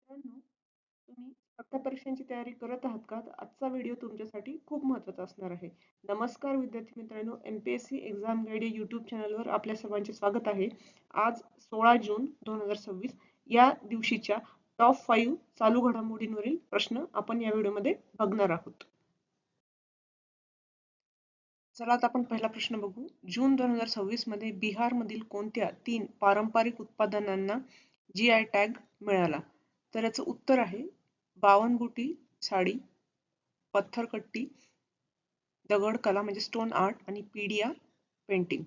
मित्रांनो, तुम्ही स्पर्धा परीक्षांची तयारी करत आहात का? तर आजचा व्हिडिओ तुमच्यासाठी खूप महत्त्वाचा असणार आहे. नमस्कार विद्यार्थी मित्रांनो, MPSC एक्झाम गाईड या यूट्यूब चॅनलवर आपल्या सर्वांचे स्वागत आहे. आज 16 जून 2026 या दिवशीच्या टॉप 5 चालू घडामोडींवरील प्रश्न आपण या व्हिडिओमध्ये बघणार आहोत. चला आता आपण पहिला प्रश्न बघू. जून 2026 मध्ये बिहारमधील कोणत्या 3 पारंपरिक उत्पादनांना GI टॅग मिळाला? तर याचं उत्तर आहे बावनबुटी साडी, पत्थरकट्टी, दगडकला म्हणजे स्टोन आर्ट आणि पीडिया पेंटिंग.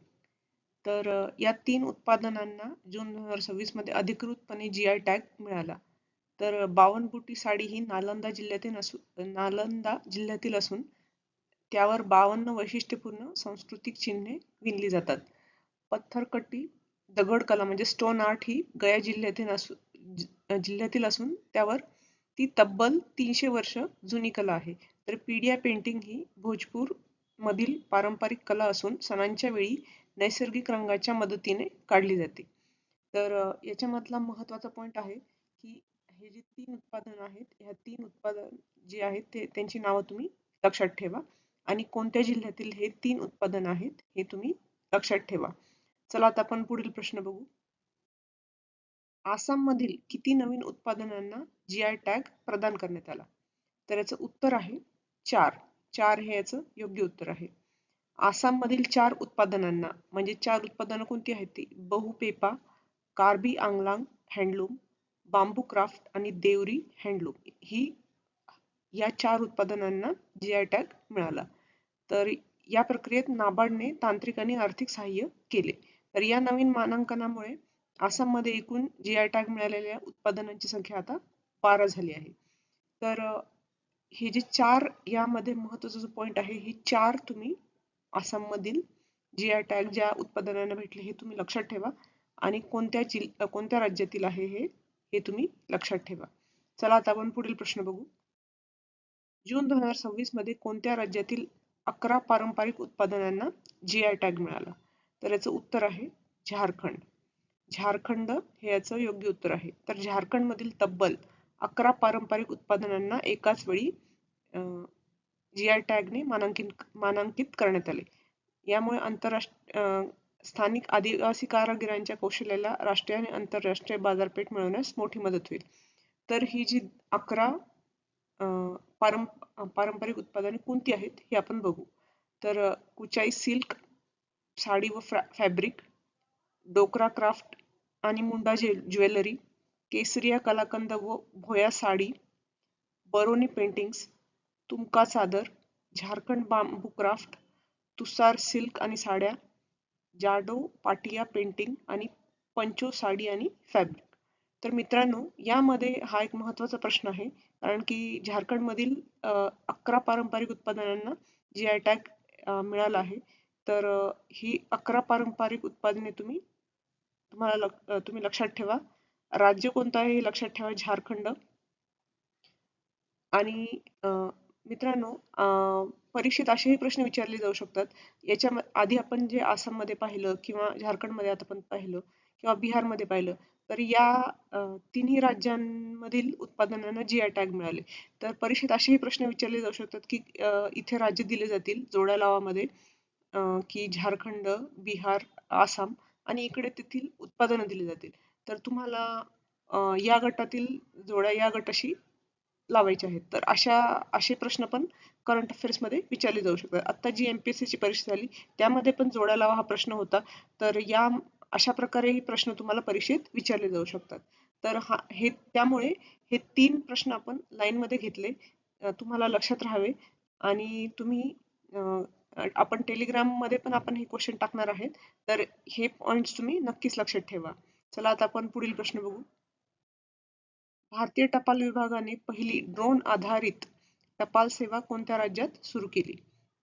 तर या 3 उत्पादनांना जून 2026 मध्ये अधिकृतपणे GI टॅग मिळाला. तर बावनबुटी साडी ही नालंदा जिल्ह्यातील असून त्यावर 52 वैशिष्ट्यपूर्ण सांस्कृतिक चिन्हे विणली जातात. पत्थरकट्टी दगडकला म्हणजे स्टोन आर्ट ही गया जिल्ह्यातील असून त्यावर ती तब्बल 300 वर्ष जुनी कला आहे. तर पीडिया पेंटिंग ही भोजपूर मधील पारंपरिक कला असून सणांच्या वेळी नैसर्गिक रंगाच्या मदतीने काढली जाते. तर याच्यामधला महत्त्वाचा पॉइंट आहे की हे जे 3 उत्पादन आहेत, ह्या 3 उत्पादन जे आहेत ते त्यांची नावं तुम्ही लक्षात ठेवा आणि कोणत्या जिल्ह्यातील हे 3 उत्पादन आहेत हे तुम्ही लक्षात ठेवा. चला आता आपण पुढील प्रश्न बघू. आसाममधील किती नवीन उत्पादनांना GI टॅग प्रदान करण्यात आला? तर याचं उत्तर आहे 4. 4 हे याचं योग्य उत्तर आहे. आसाममधील 4 उत्पादनांना म्हणजे 4 उत्पादनं कोणती आहेत ती बहुपेपा, कार्बी आंगलांग हँडलूम, बांबू क्राफ्ट आणि देवरी हँडलूम ही या 4 उत्पादनांना GI टॅग मिळाला. तर या प्रक्रियेत नाबार्डने तांत्रिक आणि आर्थिक सहाय्य केले. तर या नवीन मानांकनामुळे आसाममध्ये एकूण GI टॅग मिळालेल्या उत्पादनांची संख्या आता 12 झाली आहे. तर हे जे 4 यामध्ये महत्त्वाचा जो पॉइंट आहे, ही 4 तुम्ही आसाममधील GI टॅग ज्या उत्पादनांना भेटले हे तुम्ही लक्षात ठेवा आणि कोणत्या राज्यातील आहे हे तुम्ही लक्षात ठेवा. चला आता आपण पुढील प्रश्न बघू. जून 2026 मध्ये कोणत्या राज्यातील 11 पारंपरिक उत्पादनांना GI टॅग मिळाला? तर याचं उत्तर आहे झारखंड. झारखंड हे याचं योग्य उत्तर आहे. तर झारखंडमधील तब्बल 11 पारंपरिक उत्पादनांना एकाच वेळी GI टॅगने मानांकित करण्यात आले. यामुळे स्थानिक आदिवासी कारागिरांच्या कौशल्याला राष्ट्रीय आणि आंतरराष्ट्रीय बाजारपेठ मिळवण्यास मोठी मदत होईल. तर ही जी 11 पारंपरिक उत्पादने कोणती आहेत हे आपण बघू. तर कुचाई सिल्क साडी व फॅब्रिक, डोकरा क्राफ्ट आणि मुंडा ज्वेलरी, केसरिया कलाकंद व भोया साडी, बरोनी पेंटिंग्स, तुमका चादर, झारखंड बांबू क्राफ्ट, तुसार सिल्क आणि साड्या, जाडो पाटिया पेंटिंग आणि पंचो साडी आणि फॅब्रिक. तर मित्रांनो, यामध्ये हा एक महत्त्वाचा प्रश्न आहे कारण की झारखंडमधील 11 पारंपरिक उत्पादनांना GI टॅग मिळाला आहे. तर ही 11 पारंपरिक उत्पादने तुम्ही लक्षात ठेवा. राज्य कोणतं आहे हे लक्षात ठेवा, झारखंड. आणि मित्रांनो, परीक्षेत असेही प्रश्न विचारले जाऊ शकतात. याच्या आधी आपण जे आसाममध्ये पाहिलं किंवा झारखंडमध्ये आता आपण पाहिलं किंवा बिहारमध्ये पाहिलं, तर या तिन्ही राज्यांमधील उत्पादनांना GI टॅग मिळाले. तर परीक्षेत असेही प्रश्न विचारले जाऊ शकतात की इथे राज्य दिले जातील जोड्या लावामध्ये की झारखंड, बिहार, आसाम आणि इकडे तेथील उत्पादनं दिली जातील. तर तुम्हाला या गटातील जोड्या या गटाशी लावायचे आहेत. तर असे प्रश्न पण करंट अफेअर्स मध्ये विचारले जाऊ शकतात. आता जी MPSC ची परीक्षा झाली त्यामध्ये पण जोड्या लावा हा प्रश्न होता. तर अशा प्रकारे प्रश्न तुम्हाला परीक्षेत विचारले जाऊ शकतात. तर त्यामुळे हे 3 प्रश्न आपण लाईन मध्ये घेतले. तुम्हाला लक्षात राहावे आणि तुम्ही आपण टेलिग्राम मध्ये पण आपण हे क्वेश्चन टाकणार आहेत. तर हे पॉइंट्स तुम्ही नक्कीच लक्षात ठेवा. चला आता आपण पुढील प्रश्न बघू. भारतीय टपाल विभागाने पहिली ड्रोन आधारित टपाल सेवा कोणत्या राज्यात सुरू केली?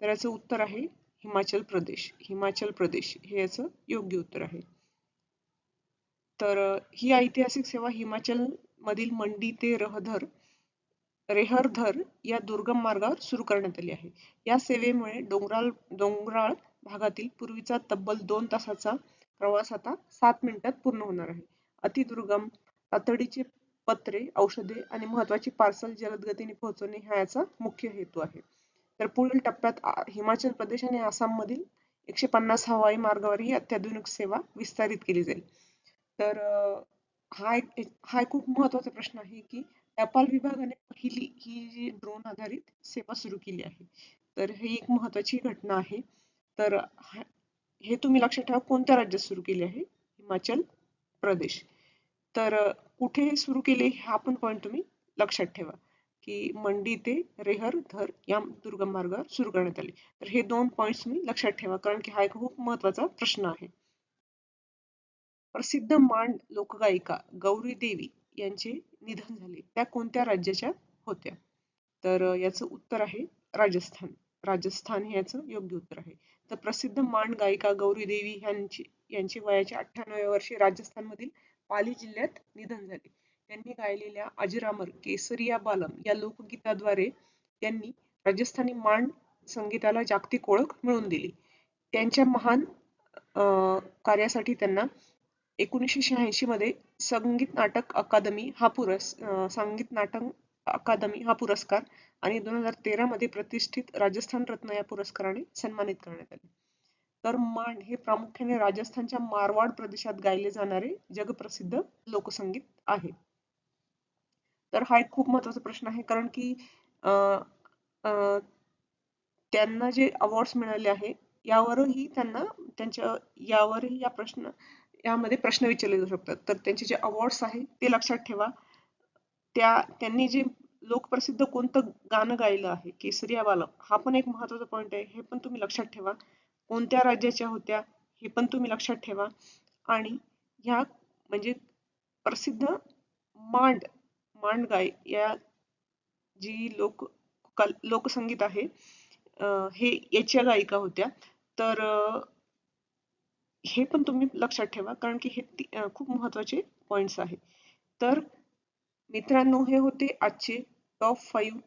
तर याचं उत्तर आहे हिमाचल प्रदेश. हिमाचल प्रदेश हे याचं योग्य उत्तर आहे. तर ही ऐतिहासिक सेवा हिमाचल मधील मंडी ते रेहरधर या दुर्गम मार्गावर सुरू करण्यात आली आहे. या सेवेमुळे डोंगराळ भागातील पूर्वीचा तब्बल 2 तासाचा प्रवास आता 7 मिनिटात पूर्ण होणार आहे. अतिदुर्गम, तातडीचे पत्रे, औषधे आणि महत्वाची पार्सल जलद गतीने पोहोचवणे हा याचा मुख्य हेतू आहे. तर पुढील टप्प्यात हिमाचल प्रदेश आणि आसाम मधील 150 हवाई मार्गावर ही अत्याधुनिक सेवा विस्तारित केली जाईल. तर हा एक खूप महत्वाचा प्रश्न आहे की टपाल विभागाने पहिली ही जी ड्रोन आधारित सेवा सुरू केली आहे. तर ही एक महत्वाची घटना आहे. तर हे तुम्ही लक्षात ठेवा कोणत्या राज्यात सुरू केली आहे? हिमाचल प्रदेश. तर कुठे सुरू केले हा पण पॉईंट तुम्ही लक्षात ठेवा की मंडी ते रेहर धर या दुर्गम मार्गावर सुरू करण्यात आले. तर हे 2 पॉइंट्स तुम्ही लक्षात ठेवा कारण की हा एक खूप महत्वाचा प्रश्न आहे. प्रसिद्ध मांड लोकगायिका गौरी देवी यांचे निधन झाले. त्या कोणत्या राज्याच्या होत्या? तर याचं उत्तर आहे राजस्थान. राजस्थान हे याचं योग्य उत्तर आहे. तर प्रसिद्ध मांड गायिका गौरी देवी यांचे वयाच्या 98व्या वर्षी राजस्थानमधील पाली जिल्ह्यात निधन झाले. त्यांनी गायलेल्या अजरामर केसरिया बालम या लोकगीताद्वारे त्यांनी राजस्थानी मांड संगीताला जागतिक ओळख मिळवून दिली. त्यांच्या महान कार्यासाठी त्यांना 1986 मध्ये संगीत नाटक अकादमी हा पुरस्कार आणि 2013 मध्ये प्रतिष्ठित राजस्थान रत्न या पुरस्काराने सन्मानित करण्यात आले. तर मांड हे प्रामुख्याने राजस्थानच्या मारवाड प्रदेशात गायले जाणारे जगप्रसिद्ध लोकसंगीत आहे. तर हा एक खूप महत्वाचा प्रश्न आहे कारण की त्यांना जे अवॉर्ड्स मिळाले आहे यावरही यामध्ये प्रश्न विचारले जाऊ शकतात. तर त्यांचे जे अवॉर्ड्स आहेत ते लक्षात ठेवा. त्यांनी जे लोकप्रसिद्ध कोणतं गाणं गायलं आहे केसरिया बालम हा पण एक महत्वाचा पॉईंट आहे. हे पण तुम्ही लक्षात ठेवा. कोणत्या राज्याच्या होत्या हे पण तुम्ही लक्षात ठेवा. आणि ह्या म्हणजे प्रसिद्ध मांड गाय या जी लोकसंगीत आहे हे याच्या गायिका होत्या. तर हे पण तुम्ही लक्षात ठेवा कारण की हे खूप महत्वाचे पॉइंट्स आहेत. तर मित्रांनो हे होते आजचे टॉप 5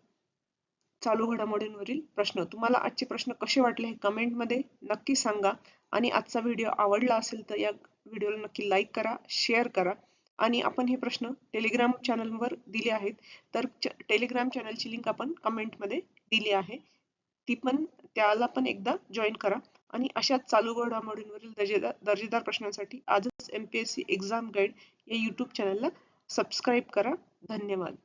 चालू घडामोडींवरील प्रश्न. तुम्हाला आजचे प्रश्न कसे वाटले हे कमेंट मध्ये नक्की सांगा. आणि आजचा व्हिडिओ आवडला असेल तर या व्हिडिओला नक्की लाईक करा, शेअर करा. आणि आपण हे प्रश्न टेलिग्राम चॅनलवर दिले आहेत. तर टेलिग्राम चॅनलची लिंक आपण कमेंटमध्ये दिली आहे. त्याला पण एकदा जॉईन करा. आणि अशाच चालू घडामोडींवरील दर्जेदार प्रश्नांसाठी आजच MPSC एक्झाम गाईड या YouTube चॅनलला सबस्क्राईब करा. धन्यवाद.